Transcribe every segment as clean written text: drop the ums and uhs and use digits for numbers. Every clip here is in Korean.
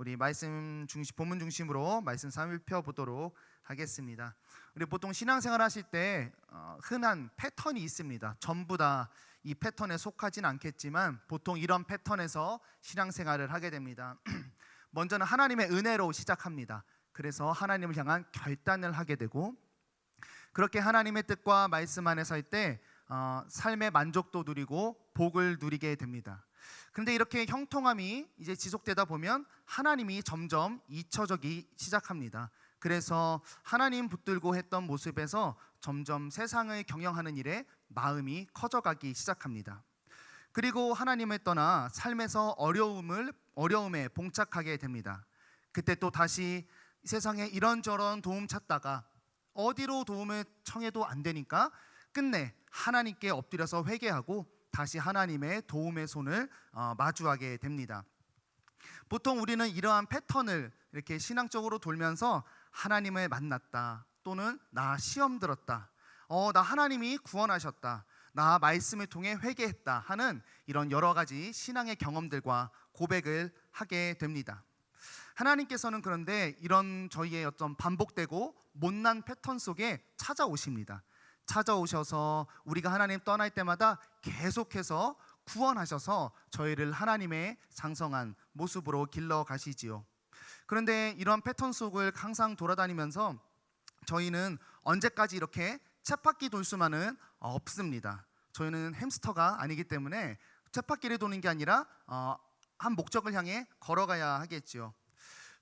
우리 본문 중심으로 말씀 살펴보도록 하겠습니다. 우리 보통 신앙생활 하실 때 흔한 패턴이 있습니다. 전부 다 이 패턴에 속하진 않겠지만 보통 이런 패턴에서 신앙생활을 하게 됩니다. 먼저는 하나님의 은혜로 시작합니다. 그래서 하나님을 향한 결단을 하게 되고, 그렇게 하나님의 뜻과 말씀 안에 설 때 삶의 만족도 누리고 복을 누리게 됩니다. 그런데 이렇게 형통함이 이제 지속되다 보면 하나님이 점점 잊혀지기 시작합니다. 그래서 하나님 붙들고 했던 모습에서 점점 세상을 경영하는 일에 마음이 커져가기 시작합니다. 그리고 하나님을 떠나 삶에서 어려움에 봉착하게 됩니다. 그때 또 다시 세상에 이런저런 도움 찾다가 어디로 도움을 청해도 안 되니까 끝내 하나님께 엎드려서 회개하고 다시 하나님의 도움의 손을 마주하게 됩니다. 보통 우리는 이러한 패턴을 이렇게 신앙적으로 돌면서 하나님을 만났다, 또는 나 시험 들었다, 나 하나님이 구원하셨다, 나 말씀을 통해 회개했다 하는 이런 여러 가지 신앙의 경험들과 고백을 하게 됩니다. 하나님께서는 그런데 이런 저희의 어떤 반복되고 못난 패턴 속에 찾아오십니다. 찾아오셔서 우리가 하나님 떠날 때마다 계속해서 구원하셔서 저희를 하나님의 장성한 모습으로 길러 가시지요. 그런데 이런 패턴 속을 항상 돌아다니면서 저희는 언제까지 이렇게 쳇바퀴 돌 수만은 없습니다. 저희는 햄스터가 아니기 때문에 쳇바퀴를 도는 게 아니라 한 목적을 향해 걸어가야 하겠지요.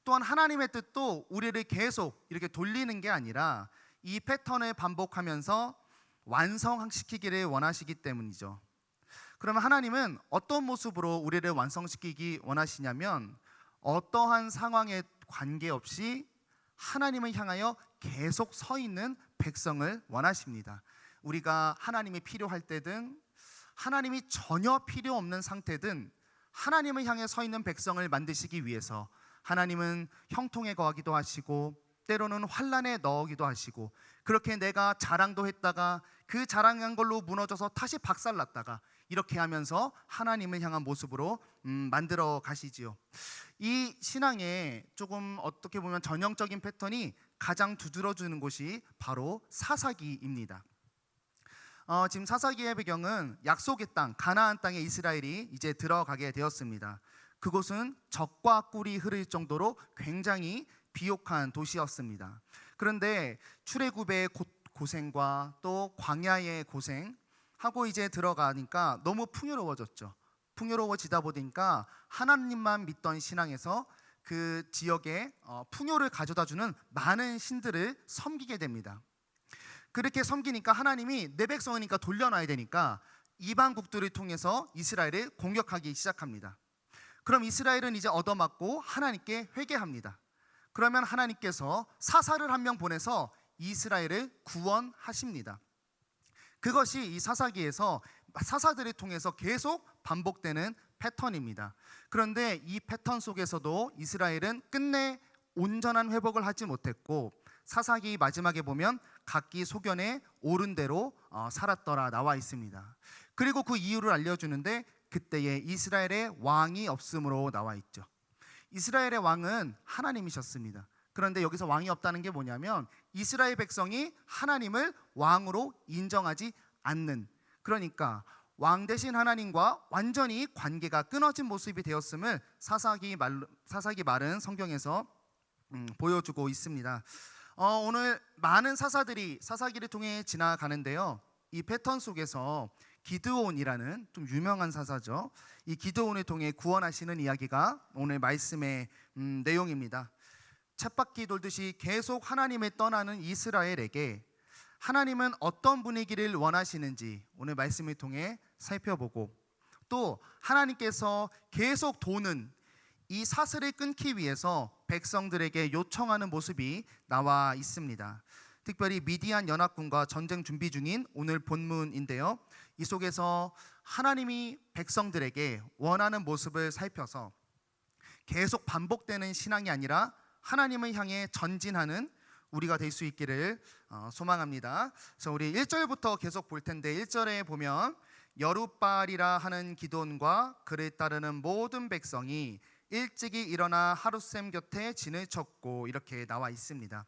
또한 하나님의 뜻도 우리를 계속 이렇게 돌리는 게 아니라 이 패턴을 반복하면서 완성시키기를 원하시기 때문이죠. 그러면 하나님은 어떤 모습으로 우리를 완성시키기 원하시냐면, 어떠한 상황에 관계없이 하나님을 향하여 계속 서 있는 백성을 원하십니다. 우리가 하나님이 필요할 때든 하나님이 전혀 필요 없는 상태든 하나님을 향해 서 있는 백성을 만드시기 위해서 하나님은 형통에 거하기도 하시고 때로는 환난에 넣기도 하시고, 그렇게 내가 자랑도 했다가 그 자랑한 걸로 무너져서 다시 박살났다가 이렇게 하면서 하나님을 향한 모습으로 만들어 가시지요. 이 신앙에 조금 어떻게 보면 전형적인 패턴이 가장 두드러지는 곳이 바로 사사기입니다. 지금 사사기의 배경은 약속의 땅, 가나안 땅에 이스라엘이 이제 들어가게 되었습니다. 그곳은 적과 꿀이 흐를 정도로 굉장히 비옥한 도시였습니다. 그런데 출애굽의 고생과 또 광야의 고생하고 이제 들어가니까 너무 풍요로워졌죠. 풍요로워지다 보니까 하나님만 믿던 신앙에서 그 지역에 풍요를 가져다주는 많은 신들을 섬기게 됩니다. 그렇게 섬기니까 하나님이 내 백성이니까 돌려놔야 되니까 이방국들을 통해서 이스라엘을 공격하기 시작합니다. 그럼 이스라엘은 이제 얻어맞고 하나님께 회개합니다. 그러면 하나님께서 사사를 한 명 보내서 이스라엘을 구원하십니다. 그것이 이 사사기에서 사사들을 통해서 계속 반복되는 패턴입니다. 그런데 이 패턴 속에서도 이스라엘은 끝내 온전한 회복을 하지 못했고, 사사기 마지막에 보면 각기 소견에 오른 대로 살았더라 나와 있습니다. 그리고 그 이유를 알려주는데 그때에 이스라엘의 왕이 없음으로 나와 있죠. 이스라엘의 왕은 하나님이셨습니다. 그런데 여기서 왕이 없다는 게 뭐냐면 이스라엘 백성이 하나님을 왕으로 인정하지 않는, 그러니까 왕 대신 하나님과 완전히 관계가 끊어진 모습이 되었음을 사사기 말은 성경에서 보여주고 있습니다. 오늘 많은 사사들이 사사기를 통해 지나가는데요, 이 패턴 속에서 기드온이라는 좀 유명한 사사죠. 이 기드온을 통해 구원하시는 이야기가 오늘 말씀의 내용입니다. 쳇바퀴 돌듯이 계속 하나님을 떠나는 이스라엘에게 하나님은 어떤 분위기를 원하시는지 오늘 말씀을 통해 살펴보고, 또 하나님께서 계속 도는 이 사슬을 끊기 위해서 백성들에게 요청하는 모습이 나와 있습니다. 특별히 미디안 연합군과 전쟁 준비 중인 오늘 본문인데요, 이 속에서 하나님이 백성들에게 원하는 모습을 살펴서 계속 반복되는 신앙이 아니라 하나님을 향해 전진하는 우리가 될 수 있기를 소망합니다. 그래서 우리 1절부터 계속 볼 텐데, 1절에 보면 여룻바알이라 하는 기드온과 그를 따르는 모든 백성이 일찍이 일어나 하룻샘 곁에 진을 쳤고 이렇게 나와 있습니다.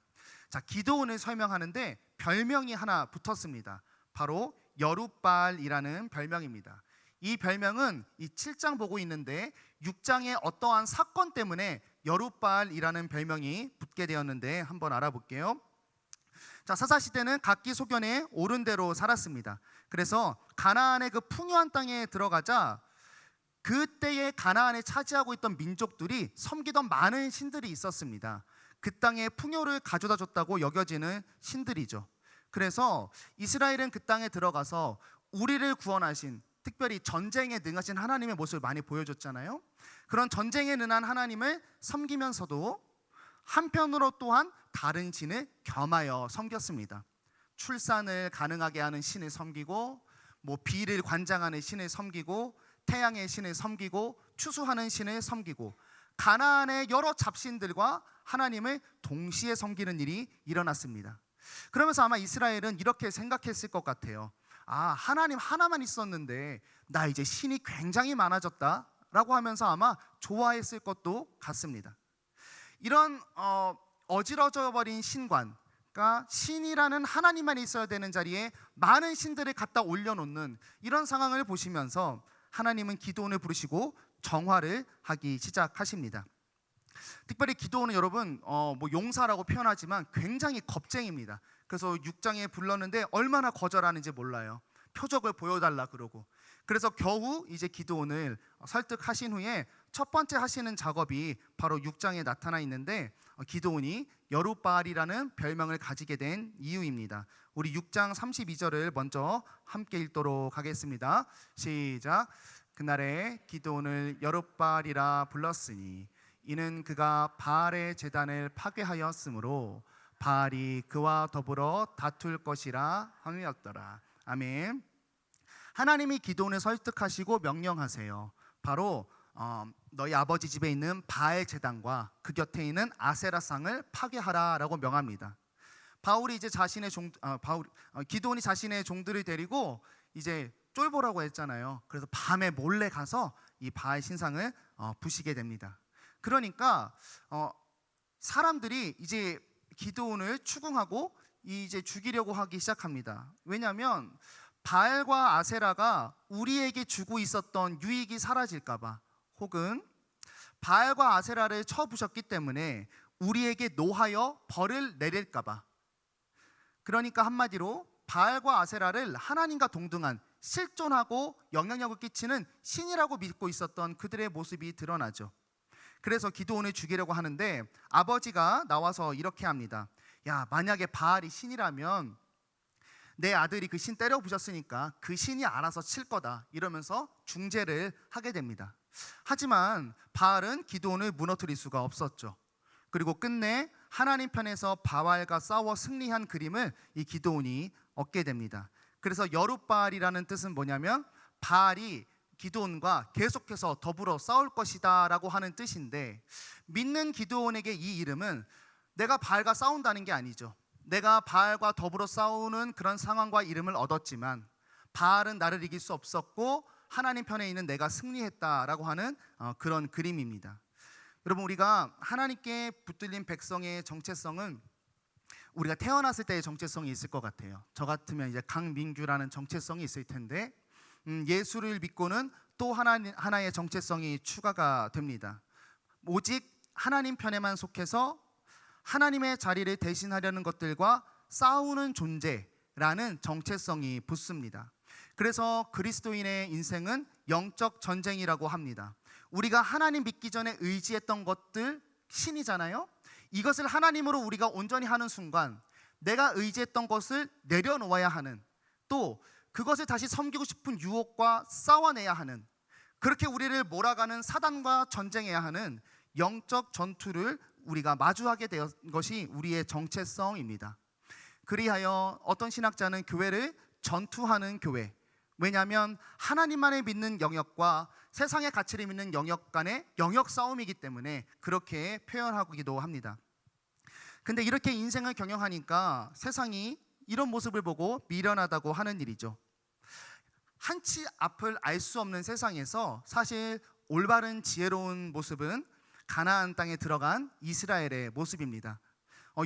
자, 기드온을 설명하는데 별명이 하나 붙었습니다. 바로 여룻바알이라는 별명입니다. 이 별명은 이 7장 보고 있는데 6장의 어떠한 사건 때문에 여룻바알이라는 별명이 붙게 되었는데 한번 알아볼게요. 자, 사사시대는 각기 소견에 옳은 대로 살았습니다. 그래서 가나안의 그 풍요한 땅에 들어가자 그때의 가나안에 차지하고 있던 민족들이 섬기던 많은 신들이 있었습니다. 그 땅에 풍요를 가져다 줬다고 여겨지는 신들이죠. 그래서 이스라엘은 그 땅에 들어가서 우리를 구원하신, 특별히 전쟁에 능하신 하나님의 모습을 많이 보여줬잖아요. 그런 전쟁에 능한 하나님을 섬기면서도 한편으로 또한 다른 신을 겸하여 섬겼습니다. 출산을 가능하게 하는 신을 섬기고, 비를 관장하는 신을 섬기고, 태양의 신을 섬기고, 추수하는 신을 섬기고, 가나안의 여러 잡신들과 하나님을 동시에 섬기는 일이 일어났습니다. 그러면서 아마 이스라엘은 이렇게 생각했을 것 같아요. 하나님 하나만 있었는데 나 이제 신이 굉장히 많아졌다라고 하면서 아마 좋아했을 것도 같습니다. 이런 어지러져 버린 신관, 그러니까 신이라는 하나님만 있어야 되는 자리에 많은 신들을 갖다 올려놓는 이런 상황을 보시면서 하나님은 기드온을 부르시고 정화를 하기 시작하십니다. 특별히 기드온은 여러분 용사라고 표현하지만 굉장히 겁쟁입니다. 그래서 6장에 불렀는데 얼마나 거절하는지 몰라요. 표적을 보여달라 그러고. 그래서 겨우 이제 기드온을 설득하신 후에 첫 번째 하시는 작업이 바로 6장에 나타나 있는데 기드온이 여룻바알이라는 별명을 가지게 된 이유입니다. 우리 6장 32절을 먼저 함께 읽도록 하겠습니다. 시작. 그날에 기드온을 여룻바알이라 불렀으니 이는 그가 바알의 제단을 파괴하였으므로 바알이 그와 더불어 다툴 것이라 함이었더라. 아멘. 하나님이 기드온을 설득하시고 명령하세요. 바로 너희 아버지 집에 있는 바알 제단과 그 곁에 있는 아세라상을 파괴하라라고 명합니다. 기드온이 자신의 종들을 데리고 이제 쫄보라고 했잖아요. 그래서 밤에 몰래 가서 이 바알 신상을 부시게 됩니다. 그러니까 사람들이 이제 기드온을 추궁하고 이제 죽이려고 하기 시작합니다. 왜냐하면 바알과 아세라가 우리에게 주고 있었던 유익이 사라질까봐, 혹은 바알과 아세라를 쳐부셨기 때문에 우리에게 노하여 벌을 내릴까봐. 그러니까 한마디로 바알과 아세라를 하나님과 동등한, 실존하고 영향력을 끼치는 신이라고 믿고 있었던 그들의 모습이 드러나죠. 그래서 기드온을 죽이려고 하는데 아버지가 나와서 이렇게 합니다. 야, 만약에 바알이 신이라면 내 아들이 그 신 때려 부셨으니까 그 신이 알아서 칠 거다, 이러면서 중재를 하게 됩니다. 하지만 바알은 기드온을 무너뜨릴 수가 없었죠. 그리고 끝내 하나님 편에서 바알과 싸워 승리한 그림을 이 기드온이 얻게 됩니다. 그래서 여룻바알이라는 뜻은 뭐냐면 바알이 기드온과 계속해서 더불어 싸울 것이다 라고 하는 뜻인데, 믿는 기드온에게 이 이름은 내가 바알과 싸운다는 게 아니죠. 내가 바알과 더불어 싸우는 그런 상황과 이름을 얻었지만 바알은 나를 이길 수 없었고 하나님 편에 있는 내가 승리했다라고 하는 그런 그림입니다. 여러분, 우리가 하나님께 붙들린 백성의 정체성은 우리가 태어났을 때의 정체성이 있을 것 같아요. 저 같으면 이제 강민규라는 정체성이 있을 텐데 예수를 믿고는 또 하나의 정체성이 추가가 됩니다. 오직 하나님 편에만 속해서 하나님의 자리를 대신하려는 것들과 싸우는 존재라는 정체성이 붙습니다. 그래서 그리스도인의 인생은 영적 전쟁이라고 합니다. 우리가 하나님 믿기 전에 의지했던 것들, 신이잖아요. 이것을 하나님으로 우리가 온전히 하는 순간 내가 의지했던 것을 내려놓아야 하는, 또 그것을 다시 섬기고 싶은 유혹과 싸워내야 하는, 그렇게 우리를 몰아가는 사단과 전쟁해야 하는 영적 전투를 우리가 마주하게 된 것이 우리의 정체성입니다. 그리하여 어떤 신학자는 교회를 전투하는 교회, 왜냐하면 하나님만을 믿는 영역과 세상의 가치를 믿는 영역 간의 영역 싸움이기 때문에 그렇게 표현하기도 합니다. 근데 이렇게 인생을 경영하니까 세상이 이런 모습을 보고 미련하다고 하는 일이죠. 한치 앞을 알 수 없는 세상에서 사실 올바른 지혜로운 모습은 가나안 땅에 들어간 이스라엘의 모습입니다.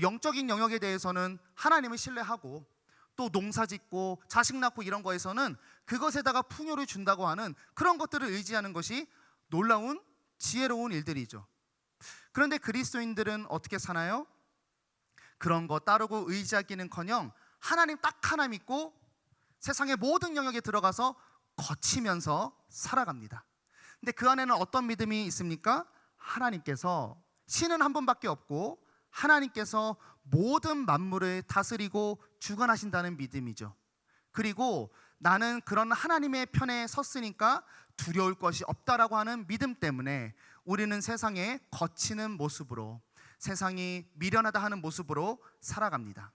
영적인 영역에 대해서는 하나님을 신뢰하고 또 농사짓고 자식 낳고 이런 거에서는 그것에다가 풍요를 준다고 하는 그런 것들을 의지하는 것이 놀라운 지혜로운 일들이죠. 그런데 그리스도인들은 어떻게 사나요? 그런 거 따르고 의지하기는커녕 하나님 딱 하나 믿고 세상의 모든 영역에 들어가서 거치면서 살아갑니다. 근데 그 안에는 어떤 믿음이 있습니까? 하나님께서, 신은 한 분밖에 없고 하나님께서 모든 만물을 다스리고 주관하신다는 믿음이죠. 그리고 나는 그런 하나님의 편에 섰으니까 두려울 것이 없다라고 하는 믿음 때문에 우리는 세상에 거치는 모습으로, 세상이 미련하다 하는 모습으로 살아갑니다.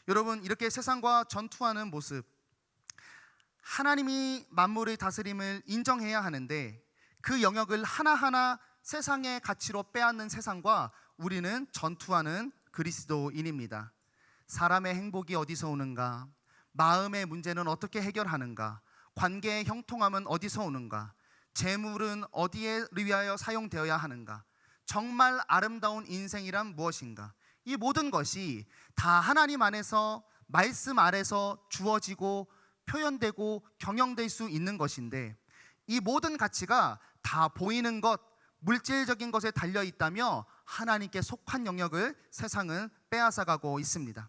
여러분, 이렇게 세상과 전투하는 모습, 하나님이 만물의 다스림을 인정해야 하는데 그 영역을 하나하나 세상의 가치로 빼앗는 세상과 우리는 전투하는 그리스도인입니다. 사람의 행복이 어디서 오는가? 마음의 문제는 어떻게 해결하는가? 관계의 형통함은 어디서 오는가? 재물은 어디에 위하여 사용되어야 하는가? 정말 아름다운 인생이란 무엇인가? 이 모든 것이 다 하나님 안에서, 말씀 아래서 주어지고 표현되고 경영될 수 있는 것인데, 이 모든 가치가 다 보이는 것, 물질적인 것에 달려 있다며 하나님께 속한 영역을 세상은 빼앗아가고 있습니다.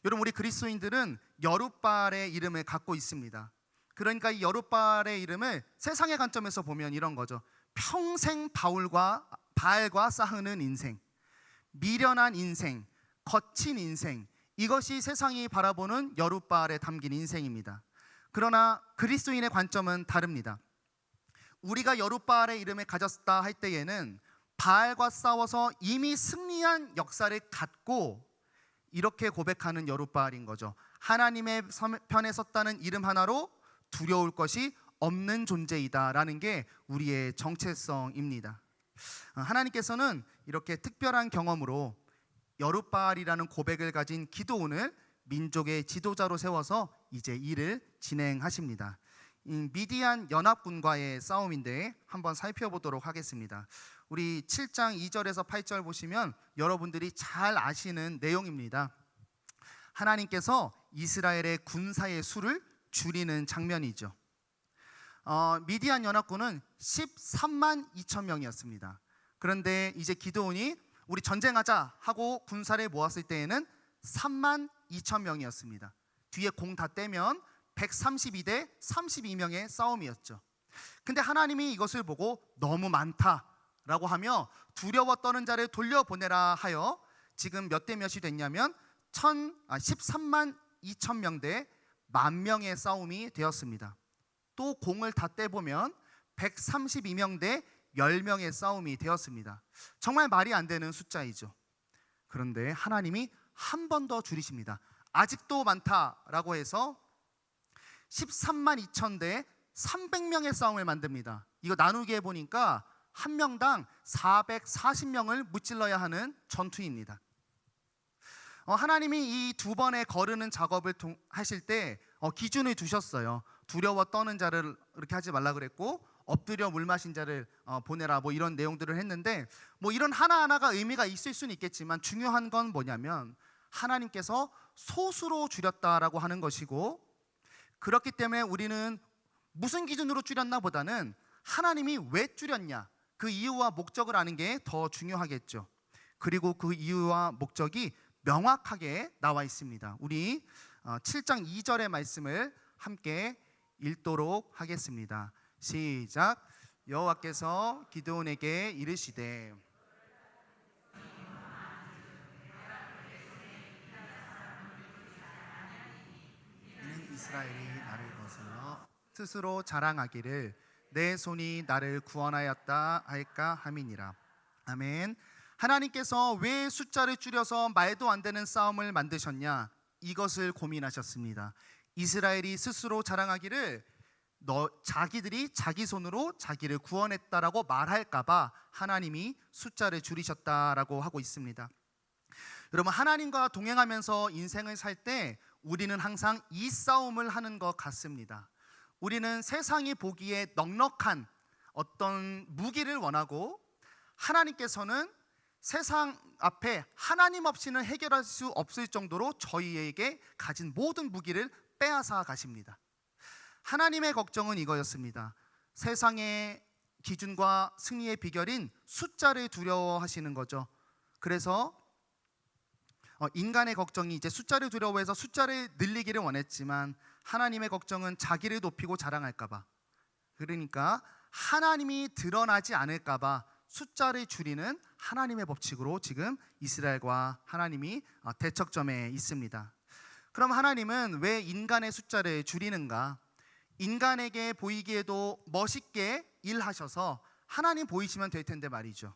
여러분, 우리 그리스도인들은 여룻발의 이름을 갖고 있습니다. 그러니까 이 여룻발의 이름을 세상의 관점에서 보면 이런 거죠. 평생 바알과 싸우는 인생, 미련한 인생, 거친 인생, 이것이 세상이 바라보는 여룻발에 담긴 인생입니다. 그러나 그리스도인의 관점은 다릅니다. 우리가 여룻바알의 이름을 가졌다 할 때에는 바알과 싸워서 이미 승리한 역사를 갖고 이렇게 고백하는 여룻바알인 거죠. 하나님의 편에 섰다는 이름 하나로 두려울 것이 없는 존재이다라는 게 우리의 정체성입니다. 하나님께서는 이렇게 특별한 경험으로 여룻바알이라는 고백을 가진 기드온을 민족의 지도자로 세워서 이제 일을 진행하십니다. 미디안 연합군과의 싸움인데 한번 살펴보도록 하겠습니다. 우리 7장 2절에서 8절 보시면 여러분들이 잘 아시는 내용입니다. 하나님께서 이스라엘의 군사의 수를 줄이는 장면이죠. 미디안 연합군은 13만 2천 명이었습니다. 그런데 이제 기드온이 우리 전쟁하자 하고 군사를 모았을 때에는 3만 2천 명이었습니다. 뒤에 공 다 떼면 132대 32명의 싸움이었죠. 근데 하나님이 이것을 보고 너무 많다라고 하며 두려워 떠는 자를 돌려보내라 하여 지금 몇 대 몇이 됐냐면 13만 2천 명 대 10,000명의 싸움이 되었습니다. 또 공을 다 떼보면 132명 대 10명의 싸움이 되었습니다. 정말 말이 안 되는 숫자이죠. 그런데 하나님이 한 번 더 줄이십니다. 아직도 많다라고 해서 13만 2천 대 300명의 싸움을 만듭니다. 이거 나누게 해보니까 한 명당 440명을 무찔러야 하는 전투입니다. 하나님이 이 두 번의 거르는 작업을 하실 때 기준을 두셨어요. 두려워 떠는 자를 이렇게 하지 말라 그랬고, 엎드려 물 마신 자를 보내라, 뭐 이런 내용들을 했는데, 뭐 이런 하나하나가 의미가 있을 수는 있겠지만 중요한 건 뭐냐면 하나님께서 소수로 줄였다라고 하는 것이고, 그렇기 때문에 우리는 무슨 기준으로 줄였나 보다는 하나님이 왜 줄였냐, 그 이유와 목적을 아는 게 더 중요하겠죠. 그리고 그 이유와 목적이 명확하게 나와 있습니다. 우리 7장 2절의 말씀을 함께 읽도록 하겠습니다. 시작. 여호와께서 기드온에게 이르시되 이는 이스라엘이 나를 거슬러 스스로 자랑하기를 내 손이 나를 구원하였다 할까 함이니라. 아멘. 하나님께서 왜 숫자를 줄여서 말도 안 되는 싸움을 만드셨냐, 이것을 고민하셨습니다. 이스라엘이 스스로 자랑하기를 자기들이 자기 손으로 자기를 구원했다라고 말할까봐 하나님이 숫자를 줄이셨다라고 하고 있습니다. 여러분, 하나님과 동행하면서 인생을 살 때 우리는 항상 이 싸움을 하는 것 같습니다. 우리는 세상이 보기에 넉넉한 어떤 무기를 원하고 하나님께서는 세상 앞에 하나님 없이는 해결할 수 없을 정도로 저희에게 가진 모든 무기를 빼앗아 가십니다. 하나님의 걱정은 이거였습니다. 세상의 기준과 승리의 비결인 숫자를 두려워하시는 거죠. 그래서 인간의 걱정이 이제 숫자를 두려워해서 숫자를 늘리기를 원했지만 하나님의 걱정은 자기를 높이고 자랑할까 봐, 그러니까 하나님이 드러나지 않을까 봐 숫자를 줄이는 하나님의 법칙으로 지금 이스라엘과 하나님이 대척점에 있습니다. 그럼 하나님은 왜 인간의 숫자를 줄이는가? 인간에게 보이기에도 멋있게 일하셔서 하나님 보이시면 될 텐데 말이죠.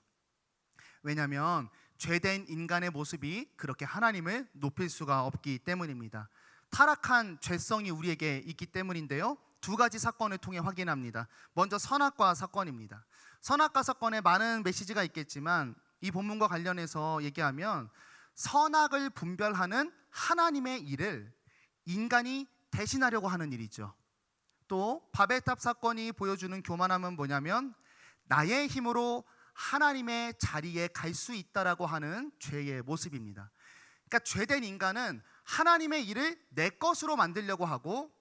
왜냐하면 죄된 인간의 모습이 그렇게 하나님을 높일 수가 없기 때문입니다. 타락한 죄성이 우리에게 있기 때문인데요, 두 가지 사건을 통해 확인합니다. 먼저 선악과 사건입니다. 선악과 사건에 많은 메시지가 있겠지만 이 본문과 관련해서 얘기하면 선악을 분별하는 하나님의 일을 인간이 대신하려고 하는 일이죠. 또 바벨탑 사건이 보여주는 교만함은 뭐냐면 나의 힘으로 하나님의 자리에 갈 수 있다라고 하는 죄의 모습입니다. 그러니까 죄된 인간은 하나님의 일을 내 것으로 만들려고 하고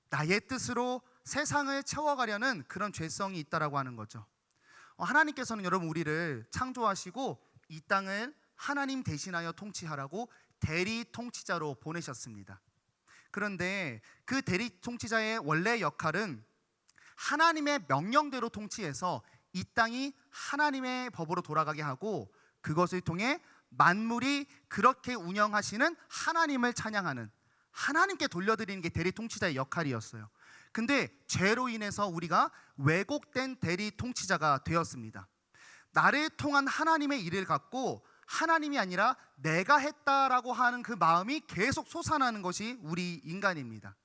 나의 뜻으로 세상을 채워가려는 그런 죄성이 있다라고 하는 거죠. 하나님께서는 여러분 우리를 창조하시고 이 땅을 하나님 대신하여 통치하라고 대리 통치자로 보내셨습니다. 그런데 그 대리 통치자의 원래 역할은 하나님의 명령대로 통치해서 이 땅이 하나님의 법으로 돌아가게 하고 그것을 통해 만물이 그렇게 운영하시는 하나님을 찬양하는, 하나님께 돌려드리는 게 대리 통치자의 역할이었어요. 근데 죄로 인해서 우리가 왜곡된 대리 통치자가 되었습니다. 나를 통한 하나님의 일을 갖고 하나님이 아니라 내가 했다라고 하는 그 마음이 계속 솟아나는 것이 우리 인간입니다.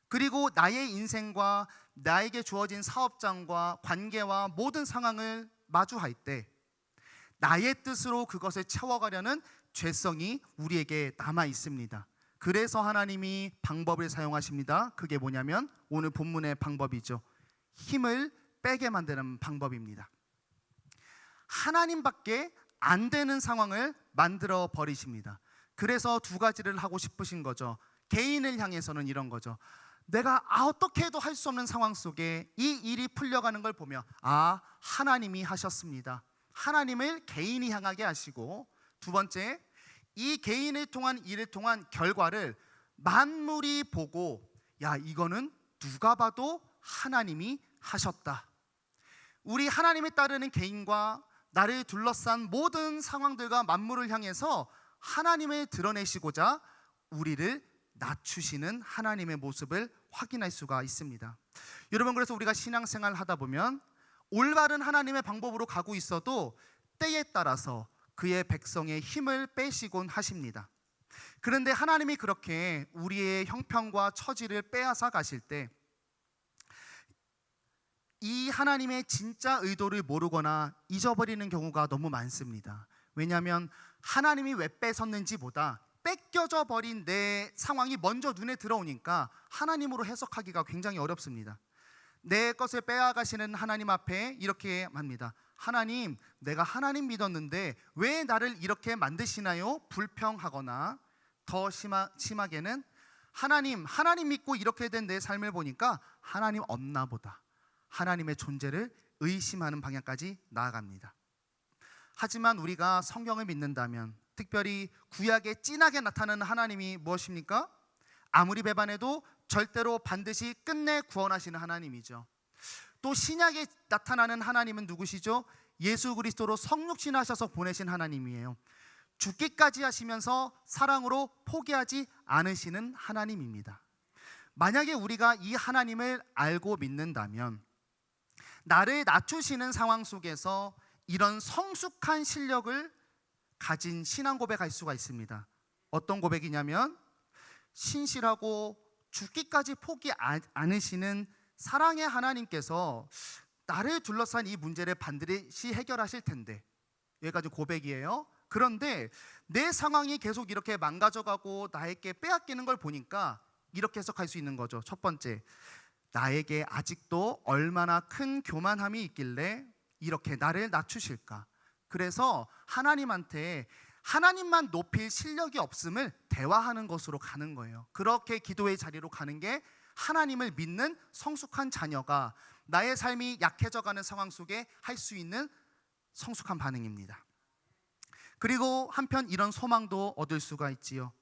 그리고 나의 인생과 나에게 주어진 사업장과 관계와 모든 상황을 마주할 때 나의 뜻으로 그것을 채워가려는 죄성이 우리에게 남아 있습니다. 그래서 하나님이 방법을 사용하십니다. 그게 뭐냐면 오늘 본문의 방법이죠. 힘을 빼게 만드는 방법입니다. 하나님밖에 안 되는 상황을 만들어 버리십니다. 그래서 두 가지를 하고 싶으신 거죠. 개인을 향해서는 이런 거죠. 내가 어떻게 해도 할 수 없는 상황 속에 이 일이 풀려가는 걸 보며 하나님이 하셨습니다. 하나님을 개인이 향하게 하시고, 두 번째, 이 개인을 통한 일을 통한 결과를 만물이 보고 이거는 누가 봐도 하나님이 하셨다. 우리 하나님에 따르는 개인과 나를 둘러싼 모든 상황들과 만물을 향해서 하나님을 드러내시고자 우리를 낮추시는 하나님의 모습을 확인할 수가 있습니다. 여러분, 그래서 우리가 신앙생활을 하다 보면 올바른 하나님의 방법으로 가고 있어도 때에 따라서 그의 백성의 힘을 빼시곤 하십니다. 그런데 하나님이 그렇게 우리의 형편과 처지를 빼앗아 가실 때 이 하나님의 진짜 의도를 모르거나 잊어버리는 경우가 너무 많습니다. 왜냐하면 하나님이 왜 뺏었는지 보다 뺏겨져 버린 내 상황이 먼저 눈에 들어오니까 하나님으로 해석하기가 굉장히 어렵습니다. 내 것을 빼앗가시는 하나님 앞에 이렇게 합니다. 하나님, 내가 하나님 믿었는데 왜 나를 이렇게 만드시나요? 불평하거나 더 심하게는 하나님 믿고 이렇게 된 내 삶을 보니까 하나님 없나 보다. 하나님의 존재를 의심하는 방향까지 나아갑니다. 하지만 우리가 성경을 믿는다면, 특별히 구약에 진하게 나타나는 하나님이 무엇입니까? 아무리 배반해도 절대로 반드시 끝내 구원하시는 하나님이죠. 또 신약에 나타나는 하나님은 누구시죠? 예수 그리스도로 성육신하셔서 보내신 하나님이에요. 죽기까지 하시면서 사랑으로 포기하지 않으시는 하나님입니다. 만약에 우리가 이 하나님을 알고 믿는다면 나를 낮추시는 상황 속에서 이런 성숙한 실력을 가진 신앙 고백할 수가 있습니다. 어떤 고백이냐면 신실하고 죽기까지 포기 않으시는 사랑의 하나님께서 나를 둘러싼 이 문제를 반드시 해결하실 텐데, 여기까지 고백이에요. 그런데 내 상황이 계속 이렇게 망가져가고 나에게 빼앗기는 걸 보니까 이렇게 해석할 수 있는 거죠. 첫 번째, 나에게 아직도 얼마나 큰 교만함이 있길래 이렇게 나를 낮추실까? 그래서 하나님한테 하나님만 높일 실력이 없음을 대화하는 것으로 가는 거예요. 그렇게 기도의 자리로 가는 게 하나님을 믿는 성숙한 자녀가 나의 삶이 약해져가는 상황 속에 할 수 있는 성숙한 반응입니다. 그리고 한편 이런 소망도 얻을 수가 있지요.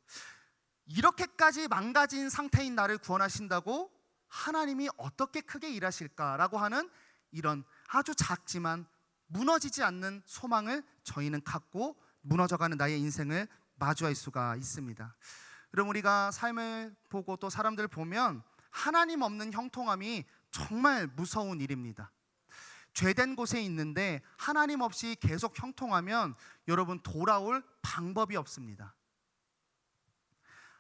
이렇게까지 망가진 상태인 나를 구원하신다고 하나님이 어떻게 크게 일하실까라고 하는 이런 아주 작지만 무너지지 않는 소망을 저희는 갖고 무너져가는 나의 인생을 마주할 수가 있습니다. 그럼 우리가 삶을 보고 또 사람들을 보면 하나님 없는 형통함이 정말 무서운 일입니다. 죄된 곳에 있는데 하나님 없이 계속 형통하면 여러분 돌아올 방법이 없습니다.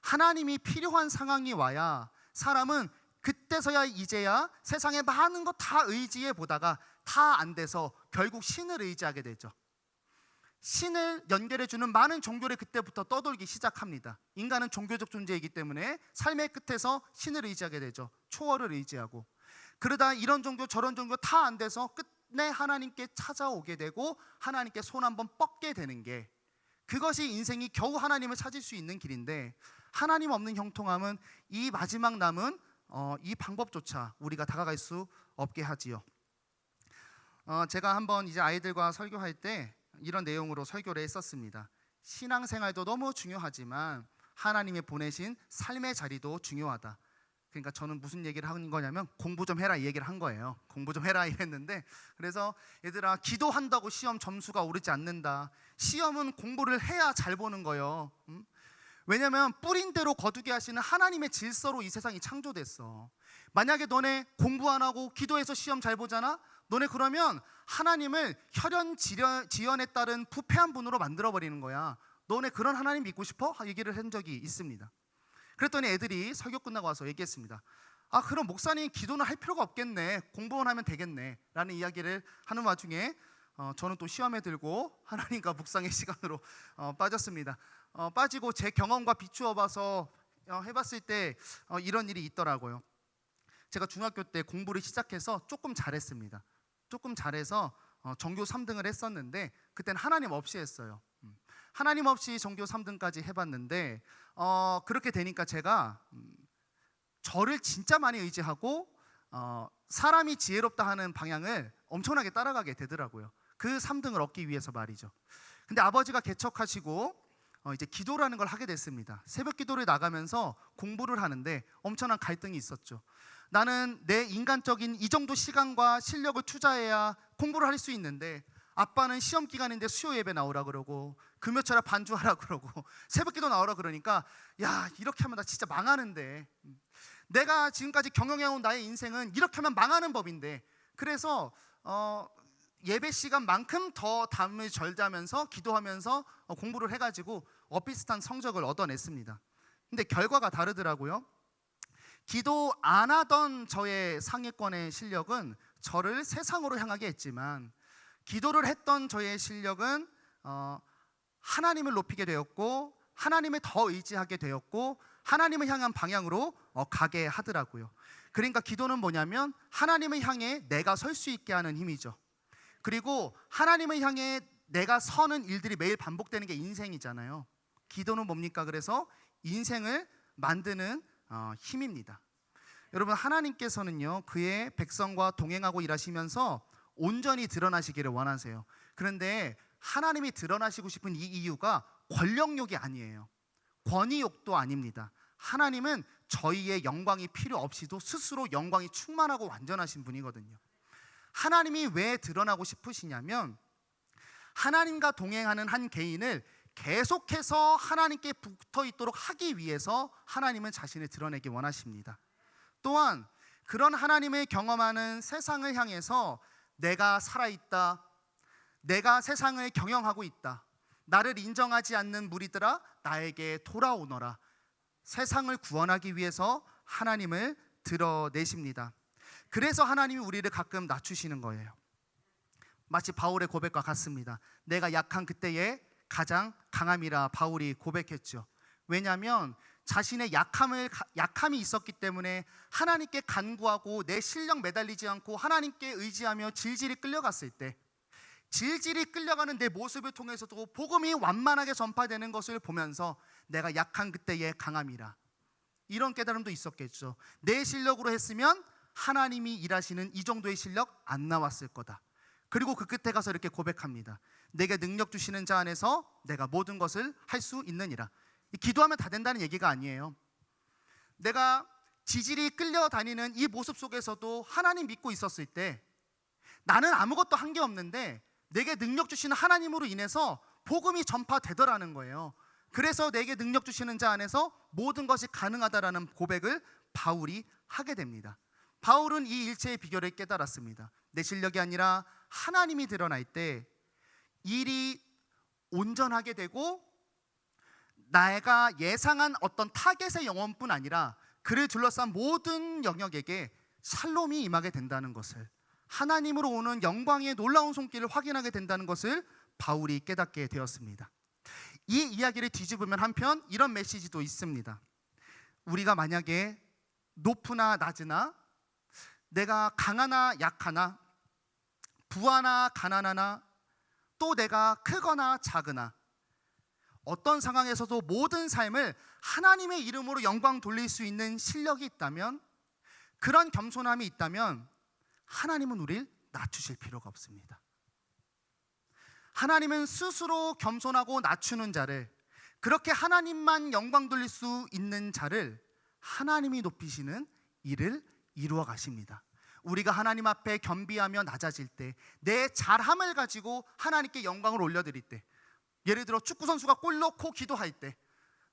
하나님이 필요한 상황이 와야 사람은 그때서야 이제야 세상의 많은 거 다 의지해 보다가 다 안 돼서 결국 신을 의지하게 되죠. 신을 연결해주는 많은 종교를 그때부터 떠돌기 시작합니다. 인간은 종교적 존재이기 때문에 삶의 끝에서 신을 의지하게 되죠. 초월을 의지하고. 그러다 이런 종교 저런 종교 다 안 돼서 끝내 하나님께 찾아오게 되고 하나님께 손 한번 뻗게 되는 게, 그것이 인생이 겨우 하나님을 찾을 수 있는 길인데, 하나님 없는 형통함은 이 마지막 남은 이 방법조차 우리가 다가갈 수 없게 하지요. 제가 한번 이제 아이들과 설교할 때 이런 내용으로 설교를 했었습니다. 신앙생활도 너무 중요하지만 하나님의 보내신 삶의 자리도 중요하다. 그러니까 저는 무슨 얘기를 한 거냐면 공부 좀 해라 이 얘기를 한 거예요. 공부 좀 해라 이랬는데, 그래서 얘들아 기도한다고 시험 점수가 오르지 않는다. 시험은 공부를 해야 잘 보는 거예요. 왜냐하면 뿌린 대로 거두게 하시는 하나님의 질서로 이 세상이 창조됐어. 만약에 너네 공부 안 하고 기도해서 시험 잘 보잖아? 너네 그러면 하나님을 혈연 지연에 따른 부패한 분으로 만들어버리는 거야. 너네 그런 하나님 믿고 싶어? 얘기를 한 적이 있습니다. 그랬더니 애들이 설교 끝나고 와서 얘기했습니다. 아, 그럼 목사님 기도는 할 필요가 없겠네, 공부만 하면 되겠네 라는 이야기를 하는 와중에 저는 또 시험에 들고 하나님과 묵상의 시간으로 빠졌습니다. 빠지고 제 경험과 비추어 봐서 해봤을 때 이런 일이 있더라고요. 제가 중학교 때 공부를 시작해서 조금 잘했습니다. 조금 잘해서 전교 3등을 했었는데 그때는 하나님 없이 했어요. 하나님 없이 전교 3등까지 해봤는데 그렇게 되니까 제가 저를 진짜 많이 의지하고 사람이 지혜롭다 하는 방향을 엄청나게 따라가게 되더라고요. 그 3등을 얻기 위해서 말이죠. 근데 아버지가 개척하시고 이제 기도라는 걸 하게 됐습니다. 새벽 기도를 나가면서 공부를 하는데 엄청난 갈등이 있었죠. 나는 내 인간적인 이 정도 시간과 실력을 투자해야 공부를 할 수 있는데 아빠는 시험 기간인데 수요 예배 나오라 그러고 금요철에 반주하라 그러고 새벽 기도 나오라 그러니까 야, 이렇게 하면 나 진짜 망하는데, 내가 지금까지 경영해온 나의 인생은 이렇게 하면 망하는 법인데, 그래서 예배 시간만큼 더 담을 절자면서 기도하면서 공부를 해가지고 비슷한 성적을 얻어냈습니다. 근데 결과가 다르더라고요. 기도 안 하던 저의 상위권의 실력은 저를 세상으로 향하게 했지만, 기도를 했던 저의 실력은 하나님을 높이게 되었고 하나님을 더 의지하게 되었고 하나님을 향한 방향으로 가게 하더라고요. 그러니까 기도는 뭐냐면 하나님을 향해 내가 설 수 있게 하는 힘이죠. 그리고 하나님을 향해 내가 서는 일들이 매일 반복되는 게 인생이잖아요. 기도는 뭡니까? 그래서 인생을 만드는 힘입니다. 여러분, 하나님께서는요 그의 백성과 동행하고 일하시면서 온전히 드러나시기를 원하세요. 그런데 하나님이 드러나시고 싶은 이 이유가 권력욕이 아니에요. 권위욕도 아닙니다. 하나님은 저희의 영광이 필요 없이도 스스로 영광이 충만하고 완전하신 분이거든요. 하나님이 왜 드러나고 싶으시냐면 하나님과 동행하는 한 개인을 계속해서 하나님께 붙어 있도록 하기 위해서 하나님은 자신을 드러내기 원하십니다. 또한 그런 하나님을 경험하는 세상을 향해서 내가 살아있다, 내가 세상을 경영하고 있다, 나를 인정하지 않는 무리들아 나에게 돌아오너라, 세상을 구원하기 위해서 하나님을 드러내십니다. 그래서 하나님이 우리를 가끔 낮추시는 거예요. 마치 바울의 고백과 같습니다. 내가 약한 그때에 가장 강함이라 바울이 고백했죠. 왜냐하면 자신의 약함이 있었기 때문에 하나님께 간구하고 내 실력 매달리지 않고 하나님께 의지하며 질질이 끌려갔을 때, 질질이 끌려가는 내 모습을 통해서도 복음이 완만하게 전파되는 것을 보면서 내가 약한 그때의 강함이라, 이런 깨달음도 있었겠죠. 내 실력으로 했으면 하나님이 일하시는 이 정도의 실력 안 나왔을 거다. 그리고 그 끝에 가서 이렇게 고백합니다. 내게 능력 주시는 자 안에서 내가 모든 것을 할 수 있느니라. 기도하면 다 된다는 얘기가 아니에요. 내가 지질이 끌려다니는 이 모습 속에서도 하나님 믿고 있었을 때, 나는 아무것도 한 게 없는데 내게 능력 주시는 하나님으로 인해서 복음이 전파되더라는 거예요. 그래서 내게 능력 주시는 자 안에서 모든 것이 가능하다라는 고백을 바울이 하게 됩니다. 바울은 이 일체의 비결을 깨달았습니다. 내 실력이 아니라 하나님이 드러날 때 일이 온전하게 되고, 내가 예상한 어떤 타겟의 영혼뿐 아니라 그를 둘러싼 모든 영역에게 샬롬이 임하게 된다는 것을, 하나님으로 오는 영광의 놀라운 손길을 확인하게 된다는 것을 바울이 깨닫게 되었습니다. 이 이야기를 뒤집으면 한편 이런 메시지도 있습니다. 우리가 만약에 높으나 낮으나, 내가 강하나 약하나, 부하나 가난하나, 또 내가 크거나 작으나, 어떤 상황에서도 모든 삶을 하나님의 이름으로 영광 돌릴 수 있는 실력이 있다면, 그런 겸손함이 있다면 하나님은 우리를 낮추실 필요가 없습니다. 하나님은 스스로 겸손하고 낮추는 자를, 그렇게 하나님만 영광 돌릴 수 있는 자를 하나님이 높이시는 일을 이루어 가십니다. 우리가 하나님 앞에 겸비하며 낮아질 때, 내 잘함을 가지고 하나님께 영광을 올려드릴 때, 예를 들어 축구 선수가 골 넣고 기도할 때,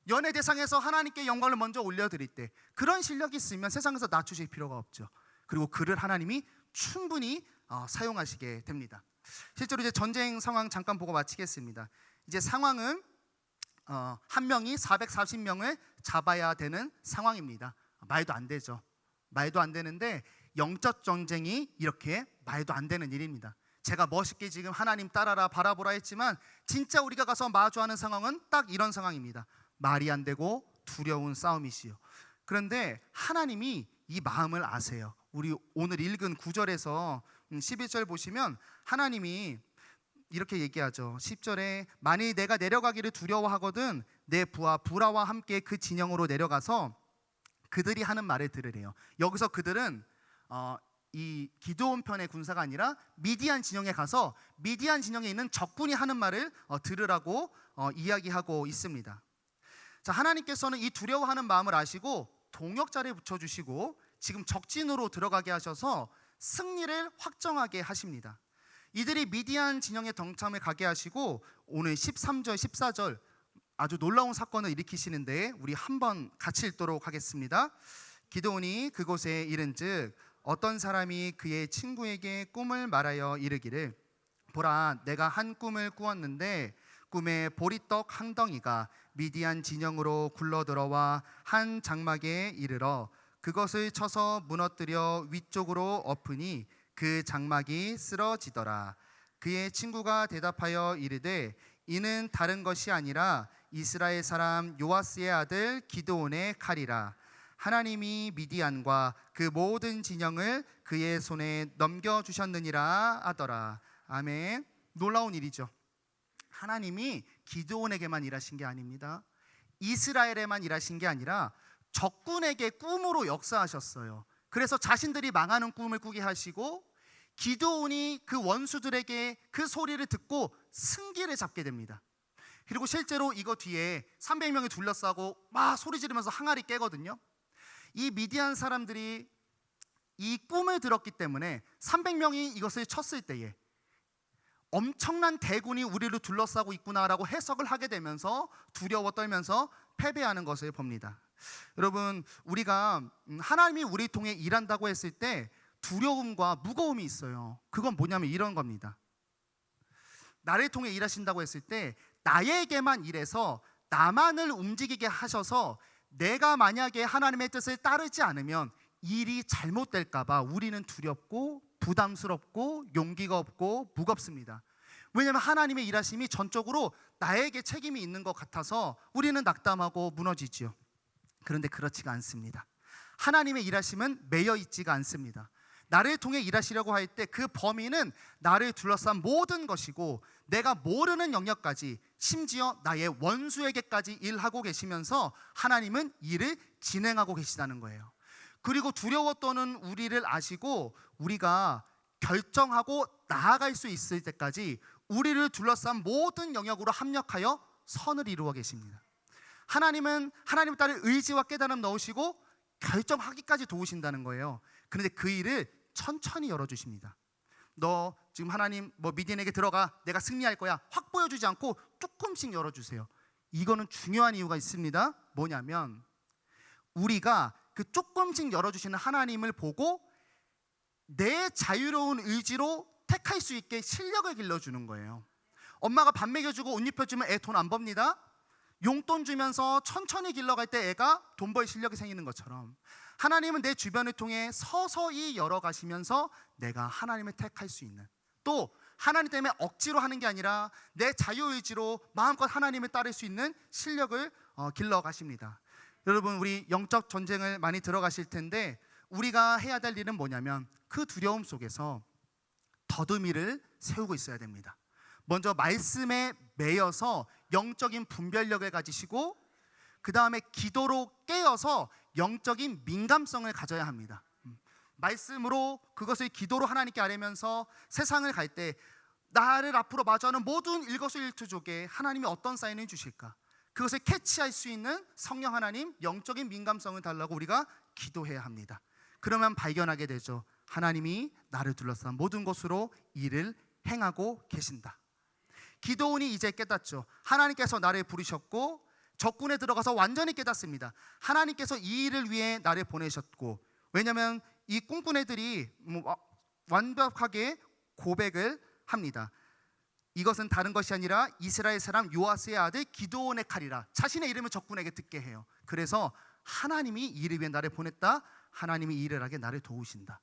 연예 대상에서 하나님께 영광을 먼저 올려드릴 때, 그런 실력이 있으면 세상에서 낮추실 필요가 없죠. 그리고 그를 하나님이 충분히 사용하시게 됩니다. 실제로 이제 전쟁 상황 잠깐 보고 마치겠습니다. 이제 상황은 한 명이 440명을 잡아야 되는 상황입니다. 말도 안 되죠. 말도 안 되는데 영적 전쟁이 이렇게 말도 안 되는 일입니다. 제가 멋있게 지금 하나님 따라라 바라보라 했지만, 진짜 우리가 가서 마주하는 상황은 딱 이런 상황입니다. 말이 안 되고 두려운 싸움이시요. 그런데 하나님이 이 마음을 아세요. 우리 오늘 읽은 9절에서 11절 보시면 하나님이 이렇게 얘기하죠. 10절에 만일 내가 내려가기를 두려워하거든 내 부하 부라와 함께 그 진영으로 내려가서 그들이 하는 말을 들으래요. 여기서 그들은 이 기드온 편의 군사가 아니라 미디안 진영에 가서 미디안 진영에 있는 적군이 하는 말을 들으라고 이야기하고 있습니다. 자, 하나님께서는 이 두려워하는 마음을 아시고 동역자를 붙여주시고 지금 적진으로 들어가게 하셔서 승리를 확정하게 하십니다. 이들이 미디안 진영에 동참을 가게 하시고 오늘 13절 14절 아주 놀라운 사건을 일으키시는데 우리 한번 같이 읽도록 하겠습니다. 기드온이 그곳에 이른즉 어떤 사람이 그의 친구에게 꿈을 말하여 이르기를 보라 내가 한 꿈을 꾸었는데 꿈에 보리떡 한 덩이가 미디안 진영으로 굴러들어와 한 장막에 이르러 그것을 쳐서 무너뜨려 위쪽으로 엎으니 그 장막이 쓰러지더라. 그의 친구가 대답하여 이르되 이는 다른 것이 아니라 이스라엘 사람 요아스의 아들 기드온의 칼이라. 하나님이 미디안과 그 모든 진영을 그의 손에 넘겨주셨느니라 하더라. 아멘. 놀라운 일이죠. 하나님이 기드온에게만 일하신 게 아닙니다. 이스라엘에만 일하신 게 아니라 적군에게 꿈으로 역사하셨어요. 그래서 자신들이 망하는 꿈을 꾸게 하시고 기드온이 그 원수들에게 그 소리를 듣고 승기를 잡게 됩니다. 그리고 실제로 이거 뒤에 300명이 둘러싸고 막 소리 지르면서 항아리 깨거든요. 이 미디안 사람들이 이 꿈을 들었기 때문에 300명이 이것을 쳤을 때에 엄청난 대군이 우리를 둘러싸고 있구나라고 해석을 하게 되면서 두려워 떨면서 패배하는 것을 봅니다. 여러분, 우리가 하나님이 우리 통해 일한다고 했을 때 두려움과 무거움이 있어요. 그건 뭐냐면 이런 겁니다. 나를 통해 일하신다고 했을 때 나에게만 일해서 나만을 움직이게 하셔서 내가 만약에 하나님의 뜻을 따르지 않으면 일이 잘못될까 봐 우리는 두렵고 부담스럽고 용기가 없고 무겁습니다. 왜냐하면 하나님의 일하심이 전적으로 나에게 책임이 있는 것 같아서 우리는 낙담하고 무너지지요. 그런데 그렇지가 않습니다. 하나님의 일하심은 매여 있지가 않습니다. 나를 통해 일하시려고 할 때 그 범위는 나를 둘러싼 모든 것이고, 내가 모르는 영역까지, 심지어 나의 원수에게까지 일하고 계시면서 하나님은 일을 진행하고 계시다는 거예요. 그리고 두려워 떠는 우리를 아시고 우리가 결정하고 나아갈 수 있을 때까지 우리를 둘러싼 모든 영역으로 합력하여 선을 이루어 계십니다. 하나님은 하나님 딸의 의지와 깨달음 넣으시고 결정하기까지 도우신다는 거예요. 그런데 그 일을 천천히 열어주십니다. 너 지금 하나님 미디안에게 들어가, 내가 승리할 거야, 확 보여주지 않고 조금씩 열어주세요. 이거는 중요한 이유가 있습니다. 뭐냐면 우리가 그 조금씩 열어주시는 하나님을 보고 내 자유로운 의지로 택할 수 있게 실력을 길러주는 거예요. 엄마가 밥 먹여주고 옷 입혀주면 애 돈 안 법니다. 용돈 주면서 천천히 길러갈 때 애가 돈 벌 실력이 생기는 것처럼, 하나님은 내 주변을 통해 서서히 열어가시면서 내가 하나님을 택할 수 있는, 또 하나님 때문에 억지로 하는 게 아니라 내 자유의지로 마음껏 하나님을 따를 수 있는 실력을 길러가십니다. 여러분, 우리 영적 전쟁을 많이 들어가실 텐데 우리가 해야 될 일은 뭐냐면 그 두려움 속에서 더듬이를 세우고 있어야 됩니다. 먼저 말씀에 매여서 영적인 분별력을 가지시고, 그 다음에 기도로 깨어서 영적인 민감성을 가져야 합니다. 말씀으로 그것을 기도로 하나님께 아뢰면서 세상을 갈 때 나를 앞으로 마주하는 모든 일거수일투족에 하나님이 어떤 사인을 주실까, 그것을 캐치할 수 있는 성령 하나님, 영적인 민감성을 달라고 우리가 기도해야 합니다. 그러면 발견하게 되죠. 하나님이 나를 둘러싼 모든 곳으로 일을 행하고 계신다. 기도원이 이제 깨닫죠. 하나님께서 나를 부르셨고 적군에 들어가서 완전히 깨닫습니다. 하나님께서 이 일을 위해 나를 보내셨고, 왜냐하면 이 꿈꾼 애들이 완벽하게 고백을 합니다. 이것은 다른 것이 아니라 이스라엘 사람 요아스의 아들 기드온의 칼이라. 자신의 이름을 적군에게 듣게 해요. 그래서 하나님이 이 일을 위해 나를 보냈다. 하나님이 이 일을 하게 나를 도우신다.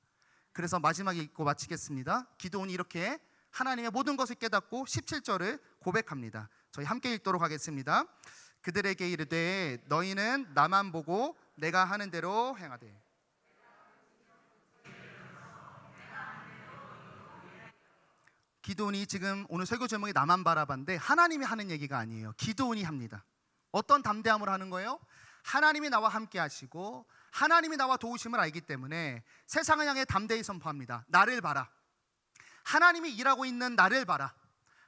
그래서 마지막에 읽고 마치겠습니다. 기드온이 이렇게 하나님의 모든 것을 깨닫고 17절을 고백합니다. 저희 함께 읽도록 하겠습니다. 그들에게 이르되 너희는 나만 보고 내가 하는 대로 행하되. 기드온이 지금 오늘 설교 제목이 나만 바라봤는데 하나님이 하는 얘기가 아니에요. 기드온이 합니다. 어떤 담대함으로 하는 거예요? 하나님이 나와 함께 하시고 하나님이 나와 도우심을 알기 때문에 세상을 향해 담대히 선포합니다. 나를 봐라. 하나님이 일하고 있는 나를 봐라.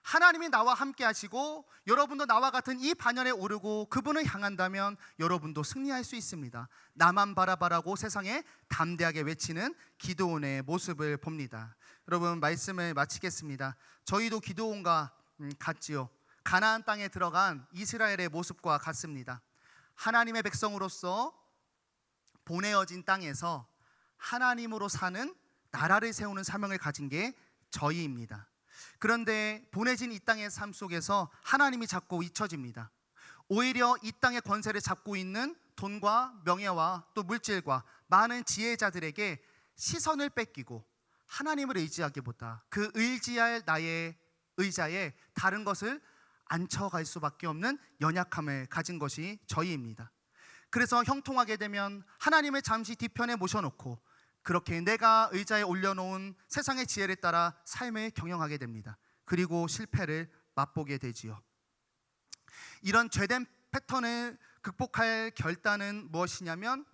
하나님이 나와 함께 하시고 여러분도 나와 같은 이 반열에 오르고 그분을 향한다면 여러분도 승리할 수 있습니다. 나만 바라봐라고 세상에 담대하게 외치는 기드온의 모습을 봅니다. 여러분, 말씀을 마치겠습니다. 저희도 기드온과 같지요. 가나안 땅에 들어간 이스라엘의 모습과 같습니다. 하나님의 백성으로서 보내어진 땅에서 하나님으로 사는 나라를 세우는 사명을 가진 게 저희입니다. 그런데 보내진 이 땅의 삶 속에서 하나님이 자꾸 잊혀집니다. 오히려 이 땅의 권세를 잡고 있는 돈과 명예와 또 물질과 많은 지혜자들에게 시선을 뺏기고 하나님을 의지하기보다 그 의지할 나의 의자에 다른 것을 앉혀갈 수밖에 없는 연약함을 가진 것이 저희입니다. 그래서 형통하게 되면 하나님을 잠시 뒤편에 모셔놓고 그렇게 내가 의자에 올려놓은 세상의 지혜를 따라 삶을 경영하게 됩니다. 그리고 실패를 맛보게 되지요. 이런 죄된 패턴을 극복할 결단은 무엇이냐면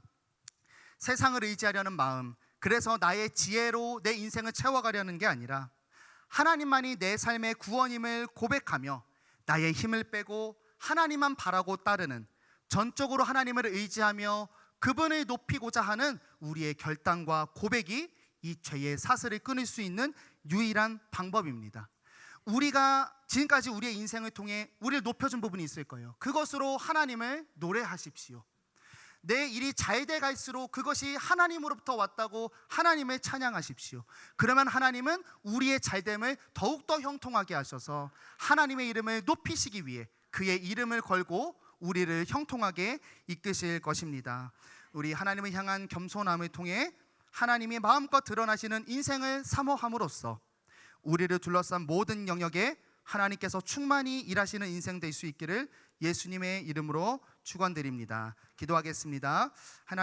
세상을 의지하려는 마음, 그래서 나의 지혜로 내 인생을 채워가려는 게 아니라 하나님만이 내 삶의 구원임을 고백하며 나의 힘을 빼고 하나님만 바라고 따르는, 전적으로 하나님을 의지하며 그분을 높이고자 하는 우리의 결단과 고백이 이 죄의 사슬을 끊을 수 있는 유일한 방법입니다. 우리가 지금까지 우리의 인생을 통해 우리를 높여준 부분이 있을 거예요. 그것으로 하나님을 노래하십시오. 내 일이 잘 돼 갈수록 그것이 하나님으로부터 왔다고 하나님을 찬양하십시오. 그러면 하나님은 우리의 잘됨을 더욱더 형통하게 하셔서 하나님의 이름을 높이시기 위해 그의 이름을 걸고 우리를 형통하게 이끄실 것입니다. 우리 하나님을 향한 겸손함을 통해 하나님이 마음껏 드러나시는 인생을 사모함으로써 우리를 둘러싼 모든 영역에 하나님께서 충만히 일하시는 인생 될 수 있기를 예수님의 이름으로 축원드립니다. 기도하겠습니다. 하나님